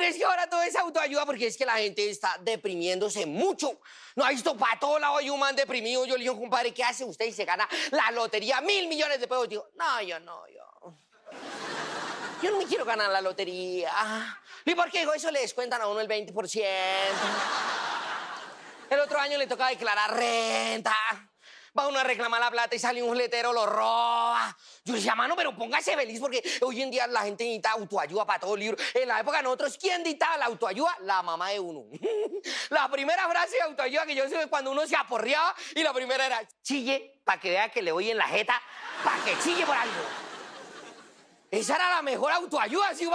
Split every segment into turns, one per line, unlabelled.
pero es que ahora todo es autoayuda porque es que la gente está deprimiéndose mucho. No ha visto para todo lado hay un man deprimido. Yo le digo, compadre, ¿qué hace usted? Y se gana la lotería, 1.000 millones de pesos. Digo, no, yo no. Yo no me quiero ganar la lotería. ¿Y por qué? Digo, eso le descuentan a uno el 20%. El otro año le toca declarar renta. Va uno a reclamar la plata y sale un letero, lo roba. Yo decía, mano, pero póngase feliz porque hoy en día la gente necesita autoayuda para todo libro. En la época de nosotros, ¿quién dictaba la autoayuda? La mamá de uno. La primera frase de autoayuda que yo sé cuando uno se aporreaba y la primera era, chille para que vea que le voy en la jeta, para que chille por algo. Esa era la mejor autoayuda, ¿sí?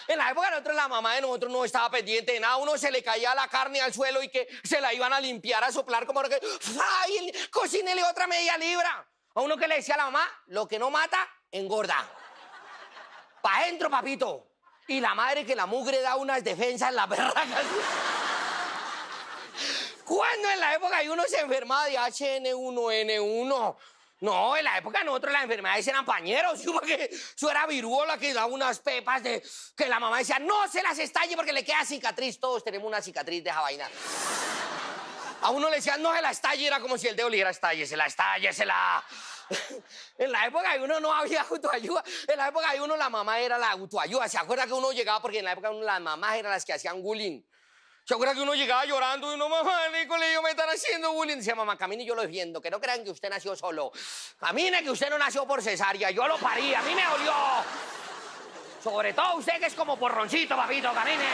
En la época de nosotros, la mamá de nosotros no estaba pendiente de nada. A uno se le caía la carne al suelo y que se la iban a limpiar, a soplar como que... ¡Ay, cocínele otra media libra! A uno que le decía a la mamá, lo que no mata, engorda. Pa' adentro, papito. Y la madre que la mugre da unas defensas en las berracas. ¿Cuándo en la época uno se enfermaba de HN1N1? No, en la época de nosotros las enfermedades eran pañeros, ¿sí? Porque eso era viruela que daba unas pepas de que la mamá decía, no se las estalle porque le queda cicatriz. Todos tenemos una cicatriz de esa vaina. A uno le decían, no se la estalle, era como si el dedo le dijera, estállesela. En la época de uno no había autoayuda. En la época de uno la mamá era la autoayuda. ¿Se acuerda que uno llegaba? Porque en la época de uno las mamás eran las que hacían bullying. ¿Se acuerda que uno llegaba llorando y uno, mamá, en el colegio me están haciendo bullying? Decía, mamá, camine y yo lo defiendo, que no crean que usted nació solo. Camine que usted no nació por cesárea, yo lo parí, a mí me dolió. Sobre todo usted que es como porroncito, papito, camine.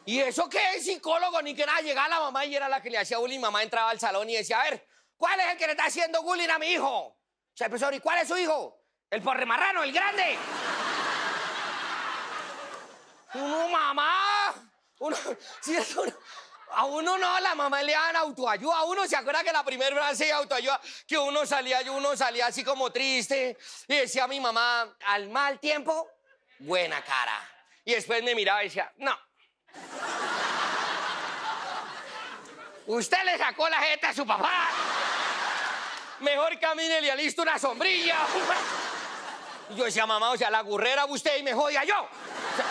¿Y eso qué es psicólogo? Ni que nada, llegaba la mamá y era la que le hacía bullying. Mamá entraba al salón y decía, a ver, ¿cuál es el que le está haciendo bullying a mi hijo? O sea, profesor, ¿y cuál es su hijo? El porremarrano, el grande. Mamá, a uno no, la mamá le daban autoayuda. A uno se acuerda que la primera frase de autoayuda, que uno salía así como triste y decía a mi mamá, al mal tiempo, buena cara. Y después me miraba y decía, no. Usted le sacó la jeta a su papá. Mejor camine y alista una sombrilla. Y yo decía, mamá, o sea, la gurrera usted y me jodía yo. O sea,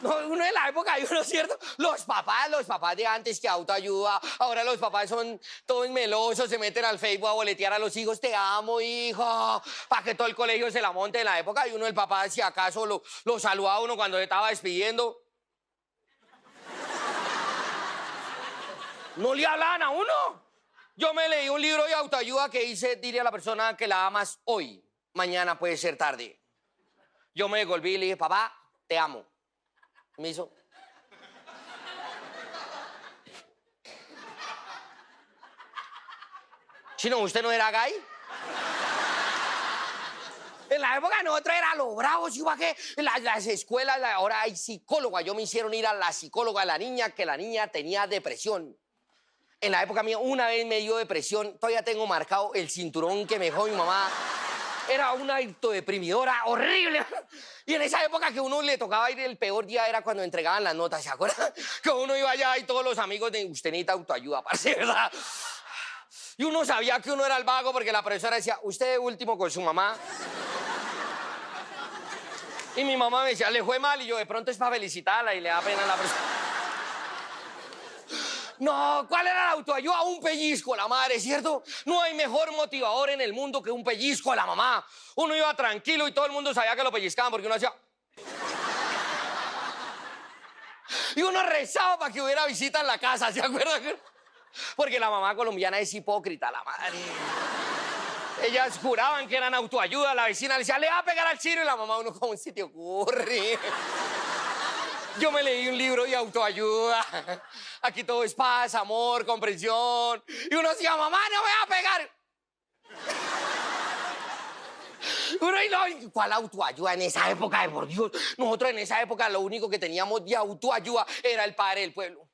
no, uno en la época hay uno, ¿cierto? Los papás de antes que autoayuda, ahora los papás son todos melosos, se meten al Facebook a boletear a los hijos, te amo, hijo, para que todo el colegio se la monte. En la época y uno, el papá, si acaso lo saludaba a uno cuando se estaba despidiendo. ¿No le hablaban a uno? Yo me leí un libro de autoayuda que dice, dile a la persona que la amas hoy, mañana puede ser tarde. Yo me devolví y le dije, papá, te amo. Me hizo. Chino, ¿usted no era gay? En la época de nosotros era lo bravo, ¿sí? Que las escuelas, ahora hay psicóloga. Yo me hicieron ir a la psicóloga, la niña, que la niña tenía depresión. En la época mía, una vez me dio depresión, todavía tengo marcado el cinturón que me dejó mi mamá. Era una autodeprimidora horrible. Y en esa época que uno le tocaba ir, el peor día era cuando entregaban las notas, ¿se acuerdan? Que uno iba allá y todos los amigos de usted necesita autoayuda, parce, ¿verdad? Y uno sabía que uno era el vago porque la profesora decía, usted último con su mamá. Y mi mamá me decía, le fue mal, y yo de pronto es para felicitarla y le da pena a la profesora. No, ¿cuál era la autoayuda? Un pellizco, la madre, ¿cierto? No hay mejor motivador en el mundo que un pellizco a la mamá. Uno iba tranquilo y todo el mundo sabía que lo pellizcaban porque uno hacía... Y uno rezaba para que hubiera visita en la casa, ¿se acuerdan? Porque la mamá colombiana es hipócrita, la madre. Ellas juraban que eran autoayuda, la vecina le decía, le va a pegar al chino, y la mamá, uno, ¿cómo se te ocurre? Yo me leí un libro de autoayuda. Aquí todo es paz, amor, comprensión. Y uno decía, mamá, no me va a pegar. Uno, y no, ¿cuál autoayuda en esa época? Por Dios, nosotros en esa época lo único que teníamos de autoayuda era el padre del pueblo.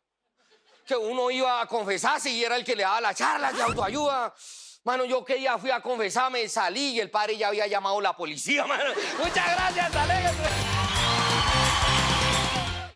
Que uno iba a confesarse y era el que le daba las charlas de autoayuda. Mano, yo que día fui a confesarme, salí y el padre ya había llamado a la policía, mano. Muchas gracias, Alex.